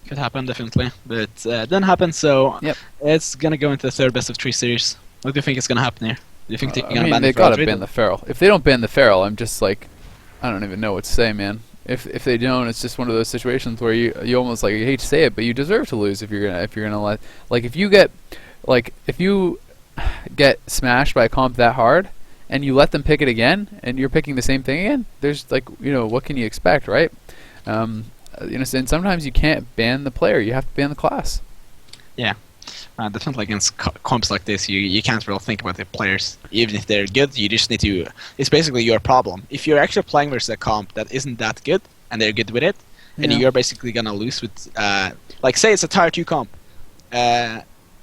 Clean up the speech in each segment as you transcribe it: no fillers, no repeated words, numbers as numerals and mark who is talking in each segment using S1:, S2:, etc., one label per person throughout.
S1: Could happen, definitely. But didn't happen, so
S2: Yep.
S1: it's going to go into the third best of 3 series. What do you think is going to happen here? Do you think they're
S2: I
S1: going to
S2: mean,
S1: ban
S2: they
S1: the Feral
S2: gotta
S1: Druid?
S2: ban the Feral. If they don't ban the Feral, I'm just like, I don't even know what to say, man. If they don't, it's just one of those situations where you almost like, you hate to say it, but you deserve to lose if you're gonna let, like, if you get smashed by a comp that hard and you let them pick it again and you're picking the same thing again, there's like, what can you expect, right? And sometimes you can't ban the player, you have to ban the class.
S1: Yeah. Definitely against comps like this, you can't really think about the players. Even if they're good, you just need to... It's basically your problem. If you're actually playing versus a comp that isn't that good, and they're good with it, and you're basically gonna lose with... like, say it's a Tier 2 comp.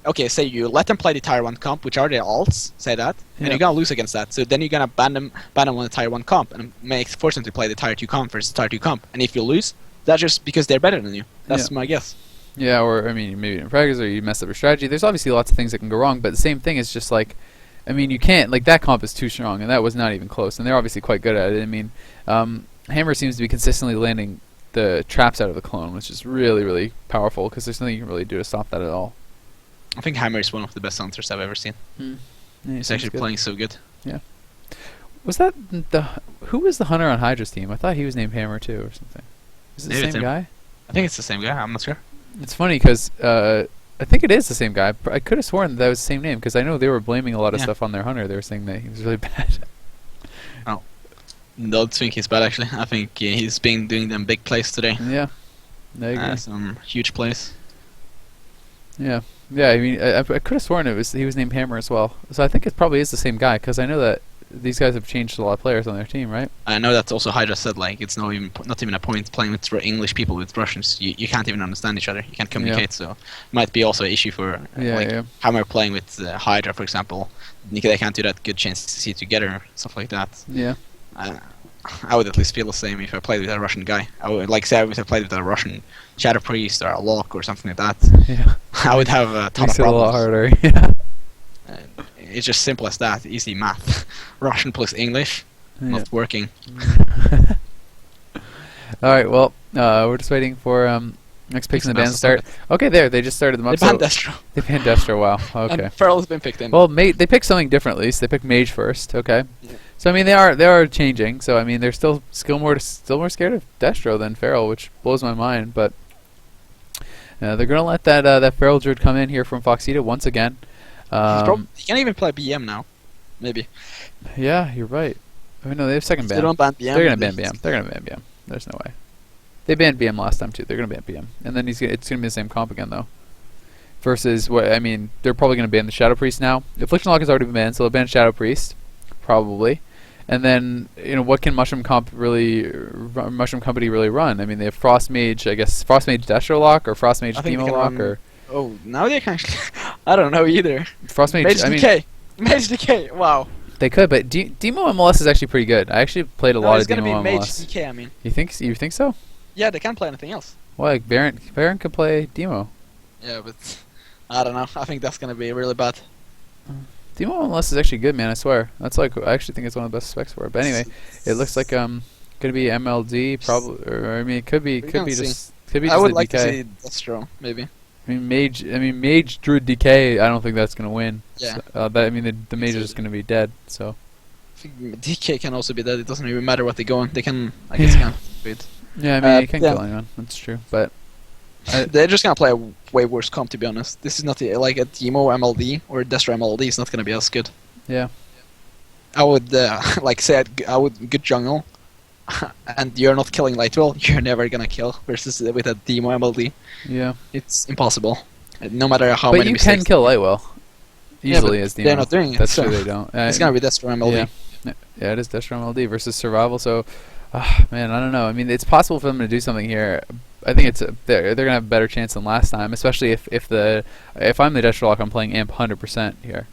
S1: Okay, say you let them play the Tier 1 comp, which are their alts, say that, and you're gonna lose against that. So then you're gonna ban them on the Tier 1 comp, and force them to play the Tier 2 comp versus Tier 2 comp. And if you lose, that's just because they're better than you. That's my guess. Yeah,
S2: or, I mean, maybe in practice, or you mess up your strategy. There's obviously lots of things that can go wrong, but the same thing is just like, I mean, you can't, like, that comp is too strong, and that was not even close, and they're obviously quite good at it. I mean, Hammer seems to be consistently landing the traps out of the clone, which is really, really powerful, because there's nothing you can really do to stop that at all.
S1: I think Hammer is one of the best hunters I've ever seen.
S2: Yeah,
S1: he's actually playing so good.
S2: Yeah. Was that who was the hunter on Hydra's team? I thought he was named Hammer, too, or something. Is it the same guy?
S1: I think it's the same guy, I'm not sure.
S2: It's funny because I think it is the same guy. I could have sworn that was the same name because I know they were blaming a lot of stuff on their hunter. They were saying that he was really bad.
S1: Oh, don't think he's bad actually. I think he's been doing them big plays today.
S2: Yeah, I agree.
S1: Some huge plays.
S2: Yeah, I mean, I could have sworn he was named Hammer as well. So I think it probably is the same guy because I know that these guys have changed a lot of players on their team, right?
S1: I know that also Hydra said like it's not even a point playing with English people with Russians. You can't even understand each other. You can't communicate. So it might be also an issue for Hammer playing with Hydra, for example. They can't do that. Good chance to see together, stuff like that.
S2: Yeah.
S1: I would at least feel the same if I played with a Russian guy. I would say if I played with a Russian Shadow Priest or a Lock or something like that.
S2: Yeah.
S1: I would have a ton of problems.
S2: Makes it a lot harder. Yeah.
S1: It's just simple as that. Easy math. Russian plus English, not working.
S2: Alright, well, we're just waiting for next picks in the band to start. Okay, they just started them up.
S1: They banned Destro.
S2: They banned Destro, wow. Okay.
S1: And Feral's been picked in.
S2: Well, they picked something different at least. They picked Mage first, okay. Yeah. So I mean they are changing. So I mean they're still more scared of Destro than Feral, which blows my mind, but they're gonna let that Feral Druid come in here from Foxita once again.
S1: He can't even play BM now. Maybe.
S2: Yeah, you're right. I mean, no, they have second ban.
S1: They don't ban BM.
S2: They're gonna ban BM. They're gonna ban BM. There's no way. They banned BM last time too. They're gonna ban BM, and then it's gonna be the same comp again though. Versus what I mean, they're probably gonna ban the Shadow Priest now. Affliction Lock has already been banned, so they'll ban Shadow Priest, probably. And then what can Mushroom Company really run? I mean, they have Frost Mage, I guess Frost Mage Destro Lock or Frost Mage Demo Lock or.
S1: Oh, now they can actually. I don't know either.
S2: Frost Mage.
S1: Mage Decay. Mage Decay. Wow.
S2: They could, but Demo MLS is actually pretty good. I actually played a lot of Demo MLS.
S1: It's gonna be Mage Decay. I mean.
S2: You think so?
S1: Yeah, they can't play anything else.
S2: Well, like Baron could play Demo.
S1: Yeah, but I don't know. I think that's gonna be really bad.
S2: Demo MLS is actually good, man. I swear. That's like I actually think it's one of the best specs for it. But anyway, it looks like gonna be MLD probably, or I mean it could be just
S1: I would like
S2: DK.
S1: to see Destro maybe.
S2: I mean Mage Druid DK. I don't think that's gonna win.
S1: Yeah.
S2: So, I mean the Mage is just gonna be dead. So.
S1: I think DK can also be dead. It doesn't even matter what they go on. They can, I guess, can't beat.
S2: Yeah, I mean you can't kill anyone. That's true, but.
S1: They're just gonna play a way worse comp, to be honest. This is not like a Demo MLD or a Destro MLD. It's not gonna be as good.
S2: Yeah.
S1: I would say I would good jungle, and you're not killing Lightwell. You're never gonna kill versus with a Demo MLD.
S2: Yeah.
S1: It's impossible. No matter how many mistakes.
S2: But you can kill Lightwell easily as Demo.
S1: They're not doing it.
S2: That's true. They don't.
S1: It's gonna be Destro MLD.
S2: Yeah, it is Destro MLD versus Survival. So, man, I don't know. I mean, it's possible for them to do something here. I think they're gonna have a better chance than last time, especially if I'm the Destro Lock, I'm playing Amp 100% here.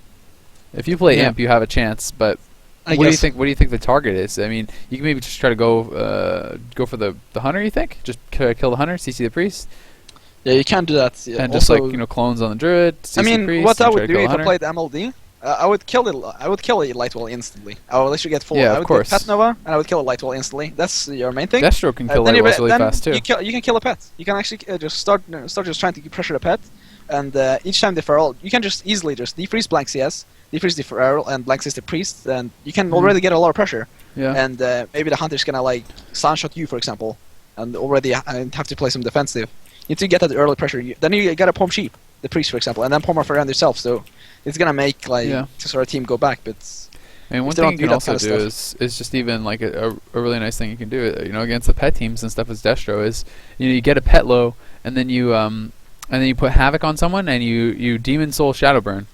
S2: If you play Amp, you have a chance. But what do you think? What do you think the target is? I mean, you can maybe just try to go for the Hunter. You think just kill the Hunter, CC the Priest.
S1: Yeah, you can do that. Yeah.
S2: And just like clones on the Druid. CC
S1: I mean,
S2: the priest,
S1: what I would do if
S2: I
S1: I played MLD I would kill it. I would kill a light wall instantly. I would literally get full.
S2: Yeah,
S1: I
S2: of
S1: would
S2: course.
S1: get pet nova, and I would kill a light wall instantly. That's your main thing.
S2: Destro can kill
S1: Then
S2: light walls really fast too.
S1: You can kill a pet. You can actually just start just trying to pressure a pet, and each time they feral, you can just easily just defreeze blank CS, defreeze the feral, and blank CS the priest, and you can already get a lot of pressure.
S2: Yeah.
S1: And maybe the hunter's gonna like soundshot you, for example, and already have to play some defensive. You need to get that early pressure. Then you gotta palm sheep, the priest, for example, and then palm off around yourself. So it's gonna make like Tesoro Team go back, but.
S2: And one thing you can also do is just even like a really nice thing you can do, you know, against the pet teams and stuff as Destro is, you know, you get a pet low and then you put havoc on someone and you demon soul shadowburn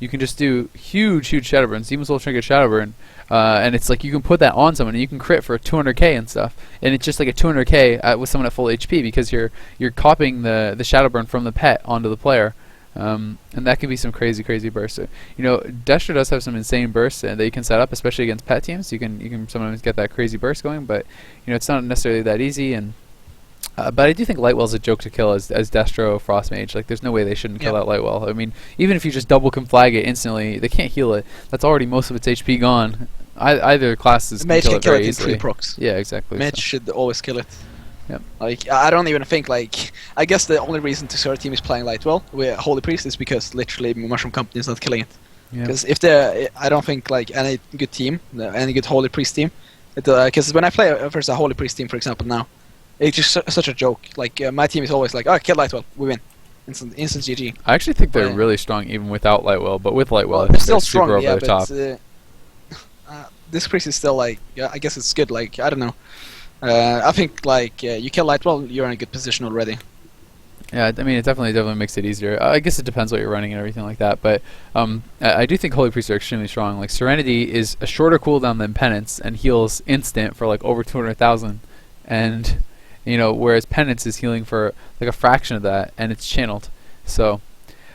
S2: you can just do huge shadowburns, demon soul trinket shadowburn, and it's like you can put that on someone and you can crit for 200k and stuff, and it's just like a 200k with someone at full HP because you're copying the shadowburn from the pet onto the player. And that can be some crazy bursts. So, you know, Destro does have some insane bursts that you can set up, especially against pet teams. You can sometimes get that crazy burst going, but you know it's not necessarily that easy. And but I do think Lightwell's a joke to kill as Destro Frost Mage. Like, there's no way they shouldn't kill that Lightwell. I mean, even if you just double conflag it instantly, they can't heal it. That's already most of its HP gone. Either classes
S1: Mage
S2: can kill it very
S1: in
S2: easily.
S1: 3 procs.
S2: Yeah, exactly.
S1: Mage should always kill it.
S2: Yep.
S1: Like, I don't even think, like, I guess the only reason Tesoro Team is playing Lightwell with Holy Priest is because literally Mushroom Company is not killing it. Because if I don't think, like, any good team, any good Holy Priest team, because when I play versus a Holy Priest team, for example, now, it's just such a joke. Like, my team is always like, oh, kill Lightwell, we win. Instant GG.
S2: I actually think they're really strong even without Lightwell, but with Lightwell,
S1: Well,
S2: I think
S1: still
S2: they're
S1: strong,
S2: super over
S1: yeah,
S2: the top.
S1: This priest is still, like, I guess it's good, like, I don't know. I think like you kill Lightwell, you're in a good position already.
S2: Yeah, I mean it definitely makes it easier. I guess it depends what you're running and everything like that, but I do think Holy Priests are extremely strong. Like Serenity is a shorter cooldown than Penance and heals instant for like over 200,000, and you know whereas Penance is healing for like a fraction of that and it's channeled. So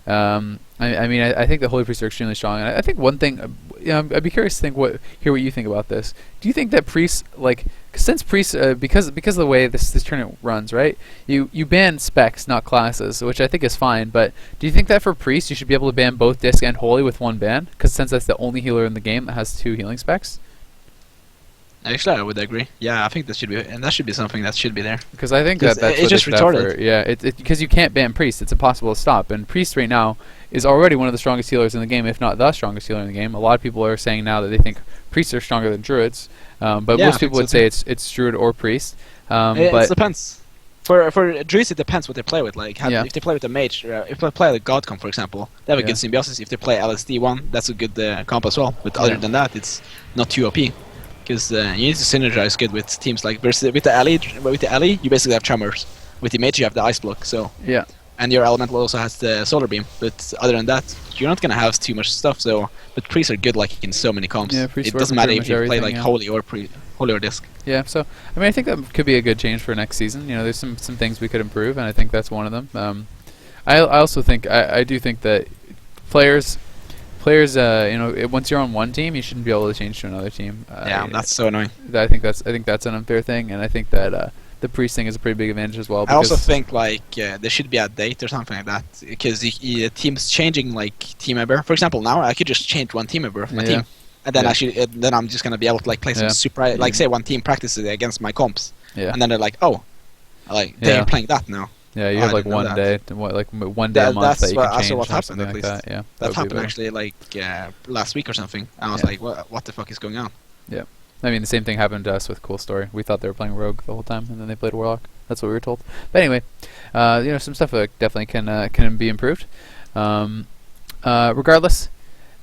S2: I mean I think the Holy Priests are extremely strong, and I think one thing I'd be curious to hear what you think about this. Do you think that priests since priests because of the way this tournament runs, right? You ban specs, not classes, which I think is fine. But do you think that for priests you should be able to ban both disc and holy with one ban? Because since that's the only healer in the game that has 2 healing specs.
S1: Actually, I would agree. Yeah, I think that should be something that should be there.
S2: Because I think that's
S1: it's just retarded.
S2: Yeah, because you can't ban priest. It's impossible to stop. And priest right now is already one of the strongest healers in the game, if not the strongest healer in the game. A lot of people are saying now that they think priests are stronger than druids, but most people would say it's druid or priest. But
S1: it depends. For druids, it depends what they play with. Like, if they play with a mage, if they play with God Comp, for example, they have a good symbiosis. If they play LSD1, that's a good comp as well. But other than that, it's not too OP. Because you need to synergize good with teams like with the alley, you basically have tremors. With the mage, you have the ice block. So and your elemental also has the solar beam. But other than that, you're not gonna have too much stuff. So, but priests are good like in so many comps.
S2: Yeah,
S1: it doesn't matter if you play like holy or disc.
S2: Yeah, so I mean, I think that could be a good change for next season. You know, there's some things we could improve, and I think that's one of them. I also think I do think that players, you know, once you're on one team, you shouldn't be able to change to another team.
S1: That's so annoying.
S2: I think that's an unfair thing, and I think that the priest thing is a pretty big advantage as well.
S1: I also think like there should be a date or something like that, because the team's changing like team member. For example, now I could just change one team member of my team, and then then I'm just gonna be able to like play some super like say one team practices against my comps, and then they're like, oh, like they're playing that now.
S2: Yeah, you have like one day, like one day a month that you can change
S1: what
S2: or something
S1: happened,
S2: like that. Yeah,
S1: that happened actually like last week or something. And I was like, what the fuck is going on?
S2: Yeah, I mean the same thing happened to us with Cool Story. We thought they were playing Rogue the whole time, and then they played Warlock. That's what we were told. But anyway, you know, some stuff definitely can be improved. Regardless.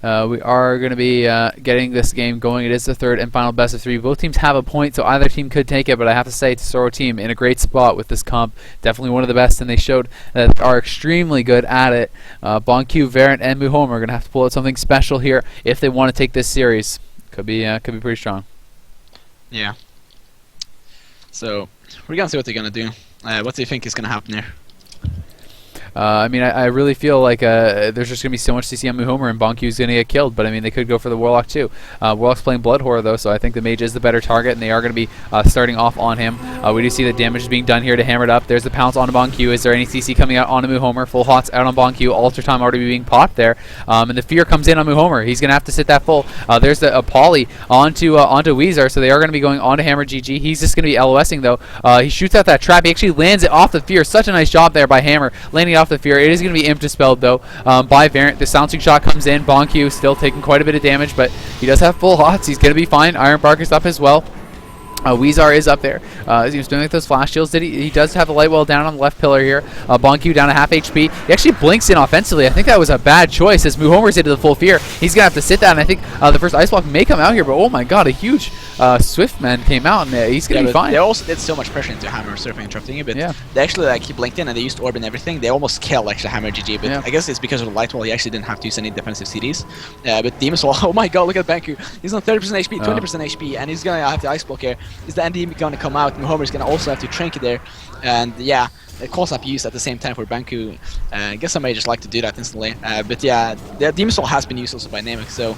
S2: We are going to be getting this game going. It is the third and final best of 3. Both teams have a point, so either team could take it, but I have to say Tesoro Team in a great spot with this comp. Definitely one of the best, and they showed that they are extremely good at it. Bonq, Variant, and Muhome are going to have to pull out something special here if they want to take this series. Could be pretty strong.
S1: Yeah. So, we're going to see what they're going to do. What do you think is going to happen here?
S2: I mean, I really feel like there's just going to be so much CC on Muhomer, and Bonkyu's going to get killed. But I mean, they could go for the Warlock too. Warlock's playing Blood Horror though, so I think the Mage is the better target, and they are going to be starting off on him. We do see the damage is being done here to Hammer It Up. There's the pounce onto Bonkyu. Is there any CC coming out onto Muhomer? Full Hots out on Bonkyu. Alter Time already being popped there, and the Fear comes in on Muhomer. He's going to have to sit that full. There's the Poly onto Weezer, so they are going to be going onto Hammer GG. He's just going to be LOSing though. He shoots out that trap. He actually lands it off the Fear. Such a nice job there by Hammer, landing off the Fear. It is going to be imp dispelled though by Variant. The silencing shot comes in. Bonkyu still taking quite a bit of damage, but he does have full Hots. He's going to be fine. Iron Barker's up as well. Weezar is up there. He's doing like those flash shields. He does have the light well down on the left pillar here. Bonkyu down to half HP. He actually blinks in offensively. I think that was a bad choice as Muhomer's into the full Fear. He's going to have to sit down. And I think the first Ice Block may come out here, but oh my god, a huge Swift Man came out, and he's going to be fine.
S1: They also did so much pressure into Hammer surfing and interrupting it, but they actually like he blinked in and they used Orb and everything. They almost killed actually Hammer GG, but I guess it's because of the light wall. He actually didn't have to use any defensive CDs. But Demon Soul, oh my god, look at Banku. He's on 30% HP, 20% HP, and he's going to have the Ice Block here. Is the ND going to come out? Muhomer's going to also have to Trinket there, and yeah, it calls up used at the same time for Banku. I guess somebody just like to do that instantly. But yeah, the Demon Soul has been used also by Namek, so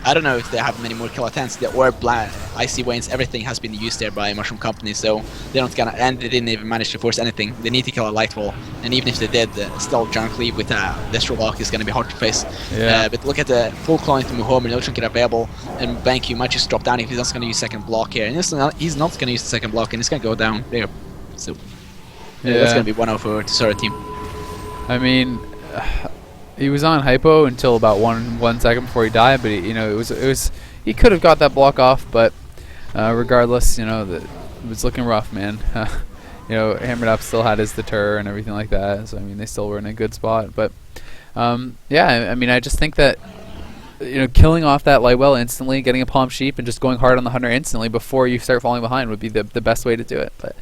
S1: I don't know if they have many more kill attempts. The Orb, Icy Wains, everything has been used there by Mushroom Company, so they're not gonna, and they didn't even manage to force anything. They need to kill a Light Wall, and even if they did, still Giant Cleave with Destro Lock is gonna be hard to face. But look at the full clone to Muhomer, no Trinket available, and Banku might just drop down if he's not gonna use second block here. And he's not gonna use the second block, and he's gonna go down there. So that's gonna be 1-0 for Tesoro Team.
S2: I mean, he was on hypo until about one second before he died, but he could have got that block off, but regardless, it was looking rough, man. Hammered Up still had his deter and everything like that, so I mean they still were in a good spot. But yeah, I mean I just think that killing off that Lightwell instantly, getting a Palm Sheep, and just going hard on the Hunter instantly before you start falling behind would be the best way to do it. But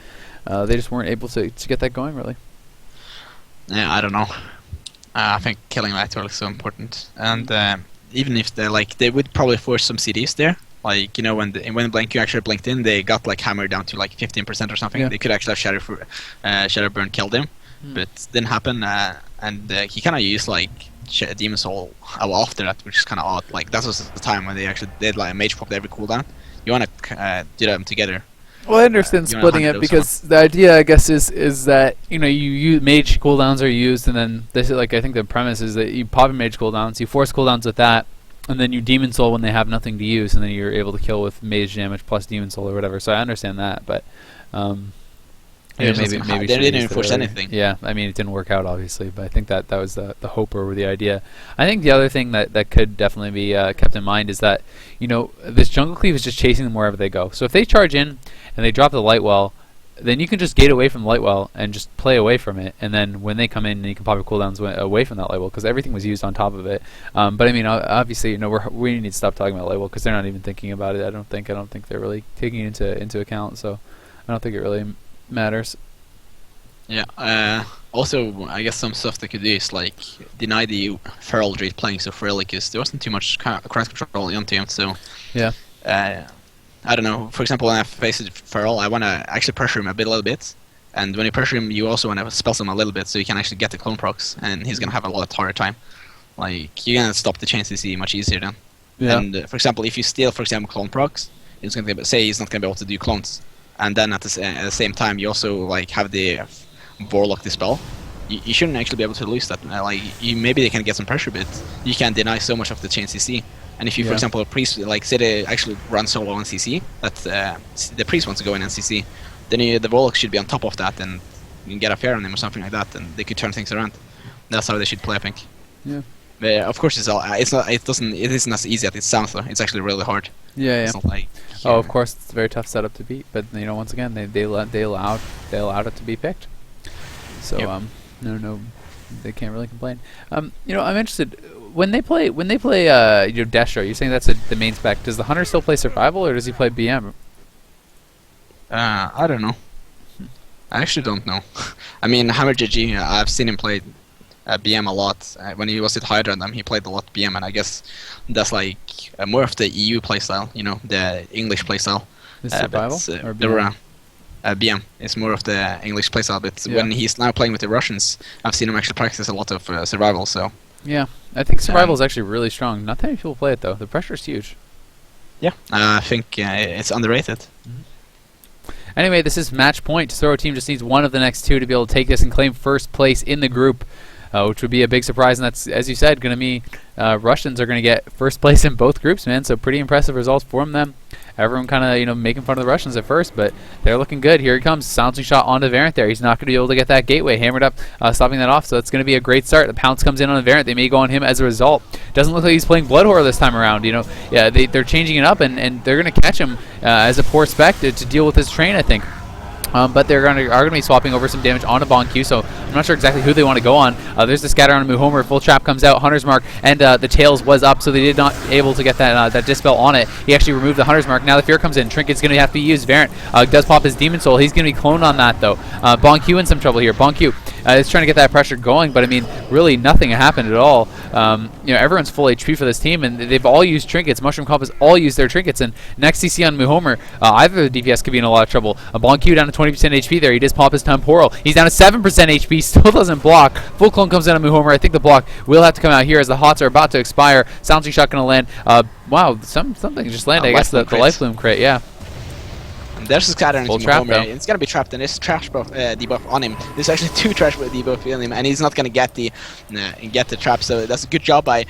S2: they just weren't able to get that going really.
S1: Yeah, I don't know. I think killing Lightwell is so important, and even if they would probably force some CDs there. Like when Blanku actually blinked in, they got like Hammer down to like 15% or something. They could actually have Shadow Burn killed him, but didn't happen. And he kind of used like Demon Soul after that, which is kind of odd. Like that was the time when they actually did like a Mage Pop every cooldown. You want to do them together.
S2: Well, I understand splitting it because the idea, I guess, is that you Mage cooldowns are used, and then this is like I think the premise is that you pop Mage cooldowns, you force cooldowns with that, and then you Demon Soul when they have nothing to use, and then you're able to kill with Mage damage plus Demon Soul or whatever. So I understand that, but maybe
S1: they didn't even force anything.
S2: Yeah, I mean it didn't work out obviously, but I think that was the hope or the idea. I think the other thing that could definitely be kept in mind is that this Jungle Cleave is just chasing them wherever they go. So if they charge in and they drop the Lightwell, then you can just gate away from the Lightwell and just play away from it, and then when they come in, you can pop your cooldowns away from that Lightwell because everything was used on top of it. But I mean, obviously, we need to stop talking about Lightwell because they're not even thinking about it. I don't think they're really taking it into account. So I don't think it really matters.
S1: Yeah. Also, I guess some stuff they could do is like deny the Feral Druid playing so freely because there wasn't too much cross control on team. So
S2: yeah.
S1: I don't know. For example, when I face a Feral, I want to actually pressure him a little bit. And when you pressure him, you also want to spell him a little bit so you can actually get the clone procs. And he's going to have a lot harder time. Like, you're going to stop the chain CC much easier then. Yeah. And, for example, if you steal, for example, clone procs, he's going to say he's not going to be able to do clones. And then at the same time, you also like have the Warlock dispel. You shouldn't actually be able to lose that. Maybe they can get some pressure, but you can deny so much of the chain CC. And if you, for example, a priest, like say they actually run solo on CC, that the priest wants to go in and CC, then the Warlock should be on top of that, and you can get a fair on him or something like that, and they could turn things around. That's how they should play, I think.
S2: Yeah.
S1: But of course, it isn't as easy as it sounds though. It's actually really hard.
S2: Yeah.
S1: It's not like,
S2: of course, it's a very tough setup to beat, but once again, they allowed it to be picked. So no, they can't really complain. I'm interested. When they play Destro, you're saying that's the main spec. Does the Hunter still play Survival, or does he play BM?
S1: I don't know. I actually don't know. I mean, Hammer GG, I've seen him play BM a lot. When he was at Hydra, he played a lot BM, and I guess that's like more of the EU playstyle, the English playstyle.
S2: Survival or BM?
S1: BM. It's more of the English playstyle, but
S2: Yeah.
S1: when he's now playing with the Russians, I've seen him actually practice a lot of survival. So
S2: Yeah, I think survival is actually really strong. Not that many people play it though. The pressure is huge.
S1: yeah, I think it's underrated.
S2: Anyway, this is match point. Tesoro Team just needs one of the next two to be able to take this and claim first place in the group, which would be a big surprise. And that's, as you said, going to be Russians are going to get first place in both groups, man. So pretty impressive results from them. Everyone kind of, making fun of the Russians at first, but they're looking good. Here he comes, silencing shot onto Variant there. He's not going to be able to get that gateway hammered up, stopping that off. So it's going to be a great start. The pounce comes in on the Variant. They may go on him as a result. Doesn't look like he's playing Blood Horror this time around. Yeah, they're changing it up, and they're going to catch him as a poor spec to deal with his train, I think. But they're are going to be swapping over some damage onto Bonq, so I'm not sure exactly who they want to go on. There's the scatter on Muhomer. Full trap comes out. Hunter's Mark, and the Tails was up, so they did not able to get that Dispel on it. He actually removed the Hunter's Mark. Now the Fear comes in. Trinket's going to have to be used. Variant does pop his Demon Soul. He's going to be cloned on that, though. Bonq in some trouble here. Bonq is trying to get that pressure going, but I mean, really nothing happened at all. Everyone's full HP for this team, and they've all used trinkets. Mushroom Comp has all used their trinkets, and next CC on Muhomer, either the DPS could be in a lot of trouble. Bonq down to 20% HP there. He does pop his Temporal. He's down to 7% HP, still doesn't block. Full clone comes in on Muhomer. I think the block will have to come out here as the hots are about to expire. Silencing shot going to land. Wow, something just landed. I guess the Life Bloom crit, yeah.
S1: There's a scatter into
S2: trap,
S1: Muhomer. It's gonna be trapped, and there's trash debuff on him. There's actually 2 trash debuff on him, and he's not gonna get the trap. So that's a good job by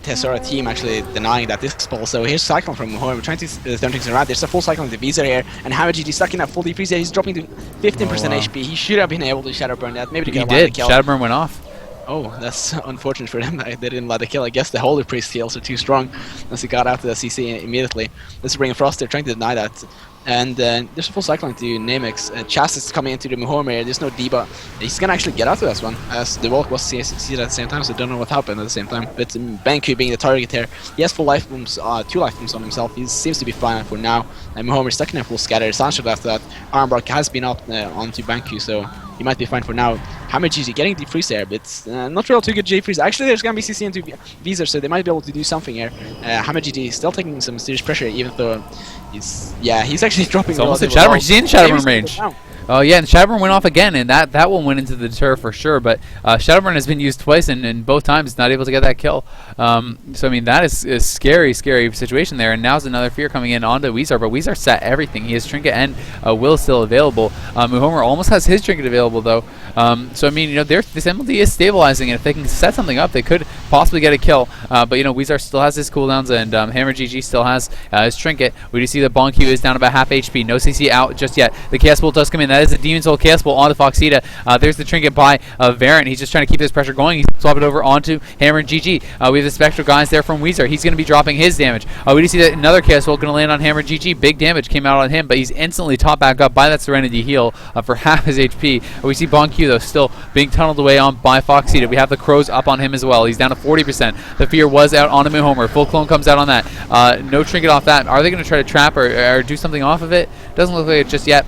S1: Tesoro Team actually denying that Dispel. So here's Cyclone from Muhomer trying to turn things around. There's a full Cyclone Divisor here, and Hammer GG stuck in that full defreeze here. He's dropping to 15% HP. He should have been able to Shadow Burn that. Maybe
S2: he did. Shadow Burn went off.
S1: Oh, that's unfortunate for them. They didn't let the kill. I guess the Holy Priest heals are too strong as he got out to the CC immediately. Let's bring Frost. They're trying to deny that. And there's a full Cyclone to Namex. Chast is coming into the Muhomer here. There's no debuff. He's gonna actually get out of this one, as the Walk was CC at the same time, so I don't know what happened at the same time. But Banku being the target here, he has full life booms, 2 life booms on himself. He seems to be fine for now. And Muhomer stuck in a full scatter. Sancho after that. Armbrock has been up onto Banku, so he might be fine for now. Hammer GG getting defreeze there, but not real too good J-freeze. Actually, there's gonna be CC into Visor, so they might be able to do something here. Hammer GG is still taking some serious pressure, even though he's actually dropping.
S2: It's almost a Shadowburn. He's in Shadowburn range. Oh yeah, and Shadowburn went off again, and that one went into the deter for sure. But Shadowburn has been used twice, and both times not able to get that kill. So I mean, that is a scary situation there. And now's another Fear coming in onto Weezar, but Weezar set everything. He has Trinket and Will still available. Muhomer almost has his Trinket available though. So I mean, this MLD is stabilizing, and if they can set something up, they could possibly get a kill. But Weezar still has his cooldowns, and Hammer GG still has his Trinket. We do see that Bonq is down about half HP. No CC out just yet. The Chaos Bolt does come in. That is the Demon Soul Chaos Bolt onto Foxita. There's the Trinket by Variant. He's just trying to keep his pressure going. He's swap it over onto Hammer and GG. We have the Spectral Guys there from Weezar. He's going to be dropping his damage. We do see that another Chaos Bolt going to land on Hammer and GG. Big damage came out on him, but he's instantly topped back up by that Serenity heal for half his HP. We see Bonq though still being tunneled away on by Foxita. We have the Crows up on him as well. He's down to 40%. The Fear was out on him and Homer. Full clone comes out on that. No Trinket off that. Are they going to try to trap or do something off of it? Doesn't look like it just yet.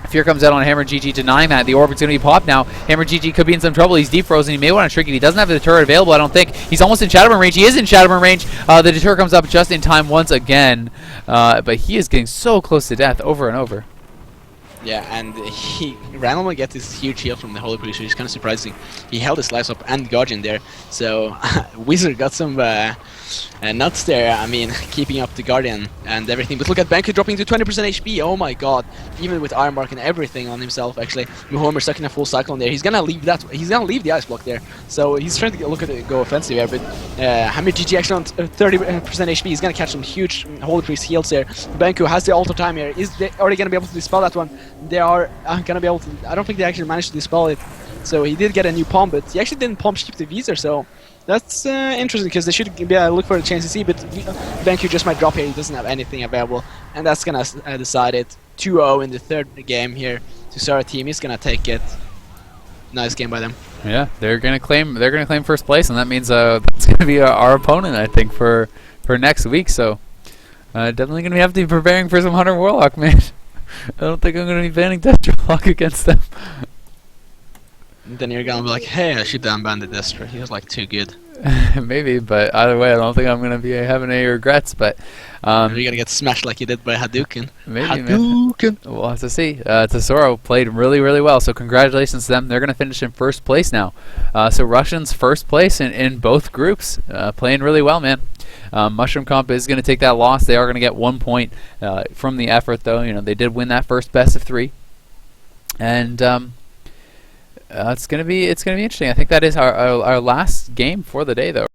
S2: Fear comes out on Hammer GG denying that. The Orbit's going to be popped now. Hammer GG could be in some trouble. He's defrozen. He may want to Trinket. He doesn't have the deter available, I don't think. He's almost in Shadowburn range. He is in Shadowburn range. The deter comes up just in time once again. But he is getting so close to death over and over.
S1: Yeah, and he randomly gets this huge heal from the Holy Priest, which is kind of surprising. He held his lives up and Guardian there, so Wizard got some nuts there. I mean, keeping up the Guardian and everything. But look at Banku dropping to 20% HP. Oh my god! Even with Iron Mark and everything on himself, actually, Muhomer stuck in a full Cyclone there. He's gonna leave that. He's gonna leave the Ice Block there. So he's trying to look at it, go offensive here. But Hammer GG actually on 30% HP. He's gonna catch some huge Holy Priest heals there. Banku has the Altar Time here. Are they gonna be able to dispel that one? They are gonna be able to. I don't think they actually managed to dispel it. So he did get a new palm, but he actually didn't palm ship the Visor. So that's interesting because they should look for a chance to see. But Banku just might drop here. He doesn't have anything available, and that's gonna decide it. 2-0 in the third game here. Tesoro Team is gonna take it. Nice game by them.
S2: Yeah, they're gonna claim first place, and that means that's gonna be our opponent, I think, for next week. So definitely gonna have to be preparing for some Hunter Warlock, man. I don't think I'm going to be banning Deathlock against them.
S1: And then you're going to be like, hey, I should unban the Destro. He was like too good.
S2: Maybe, but either way, I don't think I'm going to be having any regrets. But
S1: You're gonna get smashed like you did by Hadouken.
S2: maybe, man.
S1: Hadouken!
S2: We'll have to see. Tesoro played really, really well, so congratulations to them. They're going to finish in first place now. So Russians first place in both groups, playing really well, man. Mushroom Comp is going to take that loss. They are going to get 1 point from the effort, though. You know, they did win that first best of 3, and it's going to be interesting. I think that is our last game for the day, though.